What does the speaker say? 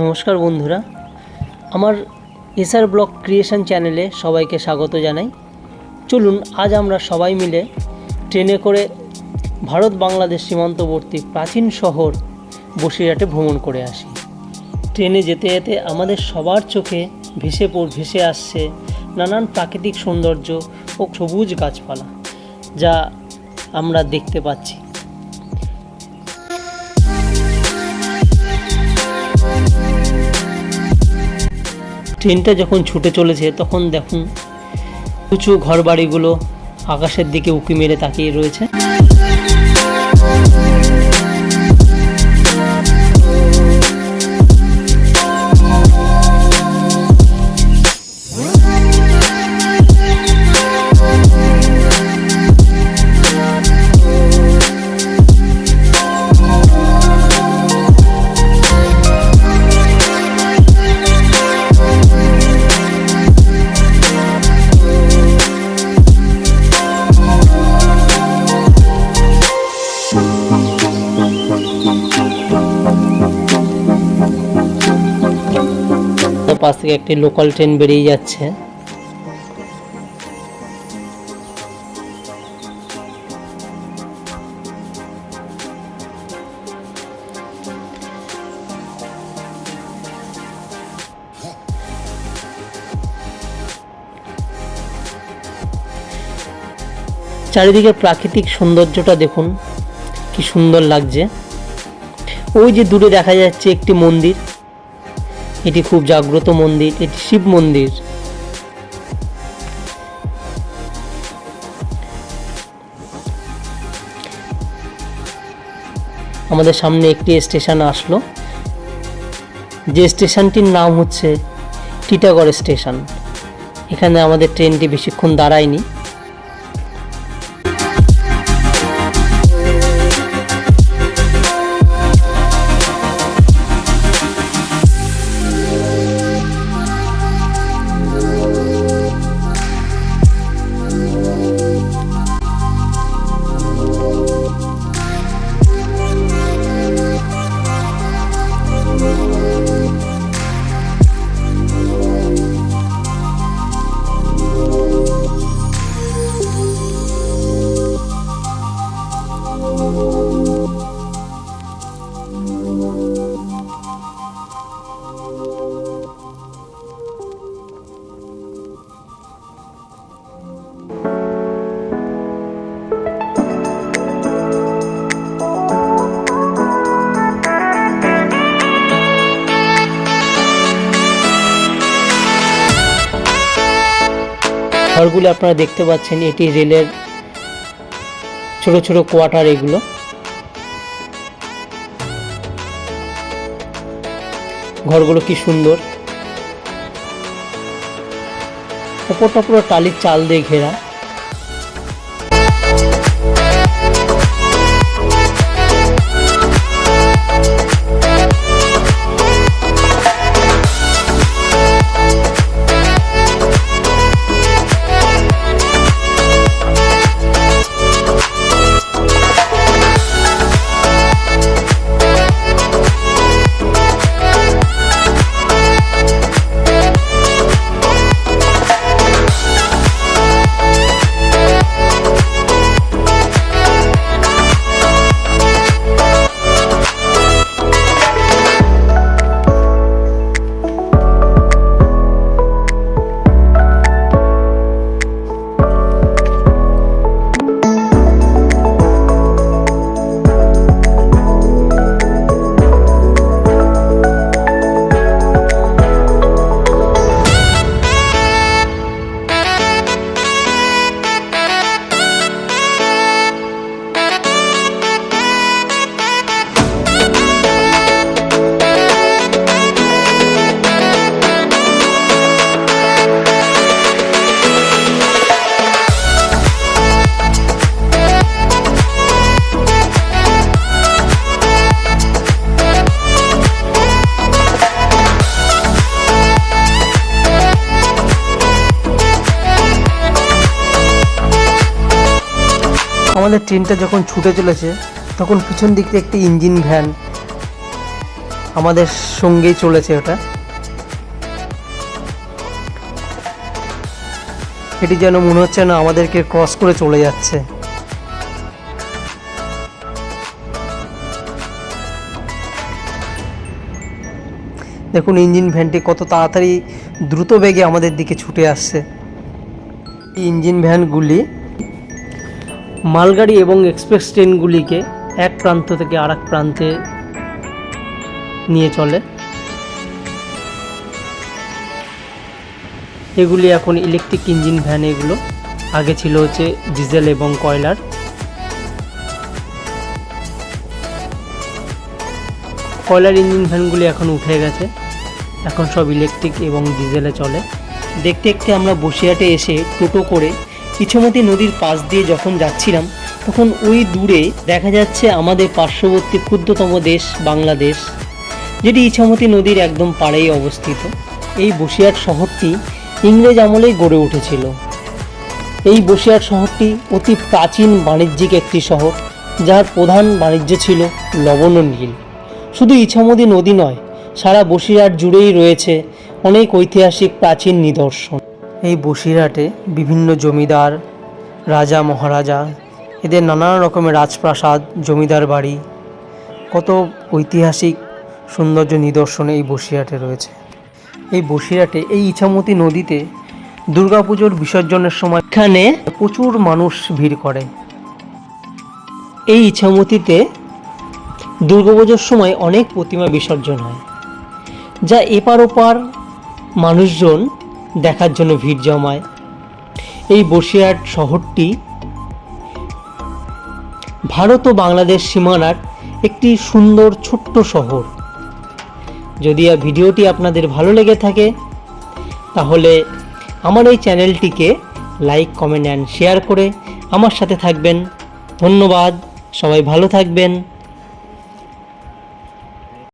নমস্কার বন্ধুরা, আমার এসআর ব্লগ ক্রিয়েশন চ্যানেলে সবাইকে স্বাগত জানাই। চলুন আজ আমরা সবাই মিলে ট্রেনে করে ভারত বাংলাদেশ সীমান্তবর্তী প্রাচীন শহর বসিরহাটে ভ্রমণ করে আসি। ট্রেনে যেতে যেতে আমাদের সবার চোখে ভেসে আসছে নানান প্রাকৃতিক সৌন্দর্য ও সবুজ গাছপালা, যা আমরা দেখতে পাচ্ছি। ট্রেনটা যখন ছুটে চলেছে তখন দেখুন উঁচু ঘরবাড়িগুলো আকাশের দিকে উঁকি মেরে তাকিয়ে রয়েছে। পাশ থেকে একটি লোকাল ট্রেন বেরিয়ে যাচ্ছে। চারিদিকে প্রাকৃতিক সৌন্দর্যটা দেখুন কি সুন্দর লাগছে। ওই যে দূরে দেখা যাচ্ছে একটি মন্দির, এটি খুব জাগ্রত মন্দির, এটি শিব মন্দির। আমাদের সামনে একটি স্টেশন আসলো, যে স্টেশনটির নাম হচ্ছে টিটাগড় স্টেশন। এখানে আমাদের ট্রেনটি বেশিক্ষণ দাঁড়ায়নি। ঘরগুলো আপনারা দেখতে পাচ্ছেন, এটি রেলের ছোট ছোট কোয়ার্টার। এগুলো ঘরগুলো কি সুন্দর, ওপরটা পুরো টালির চাল দিয়ে ঘেরা। আমাদের ট্রেনটা যখন ছুটে চলেছে তখন পিছন দিকে একটি ইঞ্জিন ভ্যান আমাদের সঙ্গেই চলেছে ওটা। এটি যেন মনে হচ্ছে না আমাদেরকে ক্রস করে চলে যাচ্ছে। দেখুন ইঞ্জিন ভ্যানটি কত তাড়াতাড়ি দ্রুত বেগে আমাদের দিকে ছুটে আসছে। ইঞ্জিন ভ্যানগুলি মালগাড়ি এবং এক্সপ্রেস ট্রেনগুলিকে এক প্রান্ত থেকে আরেক প্রান্তে নিয়ে চলে। এগুলি এখন ইলেকট্রিক ইঞ্জিন ভ্যান। এগুলো আগে ছিল হচ্ছে ডিজেল এবং কয়লার। কয়লার ইঞ্জিন ভ্যানগুলি এখন উঠে গেছে, এখন সব ইলেকট্রিক এবং ডিজেলে চলে। দেখতে দেখতে আমরা বসিরহাটে এসে টোটো করে ইছামতি নদীর পাশ দিয়ে যখন যাচ্ছিলাম, তখন ওই দূরে দেখা যাচ্ছে আমাদের পার্শ্ববর্তী ক্ষুদ্রতম দেশ বাংলাদেশ, যেটি ইছামতি নদীর একদম পাড়েই অবস্থিত। এই বসিরহাট শহরটি ইংরেজ আমলেই গড়ে উঠেছিল। এই বসিরহাট শহরটি অতি প্রাচীন বাণিজ্যিক একটি শহর, যার প্রধান বাণিজ্য ছিল লবণ ও নীল। শুধু ইছামতি নদী নয়, সারা বসিরহাট জুড়েই রয়েছে অনেক ঐতিহাসিক প্রাচীন নিদর্শন। এই বসিরহাটে বিভিন্ন জমিদার, রাজা মহারাজা, এদের নানান রকমের রাজপ্রাসাদ, জমিদার বাড়ি, কত ঐতিহাসিক সৌন্দর্য নিদর্শন এই বসিরহাটে রয়েছে। এই বসিরহাটে এই ইছামতি নদীতে দুর্গাপুজোর বিসর্জনের সময় এখানে প্রচুর মানুষ ভিড় করে। এই ইছামতিতে দুর্গাপুজোর সময় অনেক প্রতিমা বিসর্জন হয়, যা এপার ওপার মানুষজন দেখার জন্য ভিড় জমায়। এই বসিরহাট শহরটি ভারত ও বাংলাদেশ সীমানার একটি সুন্দর ছোট্ট শহর। যদি এই ভিডিওটি আপনাদের ভালো লেগে থাকে, তাহলে আমার এই চ্যানেলটিকে লাইক, কমেন্ট অ্যান্ড শেয়ার করে আমার সাথে থাকবেন। ধন্যবাদ, সবাই ভালো থাকবেন।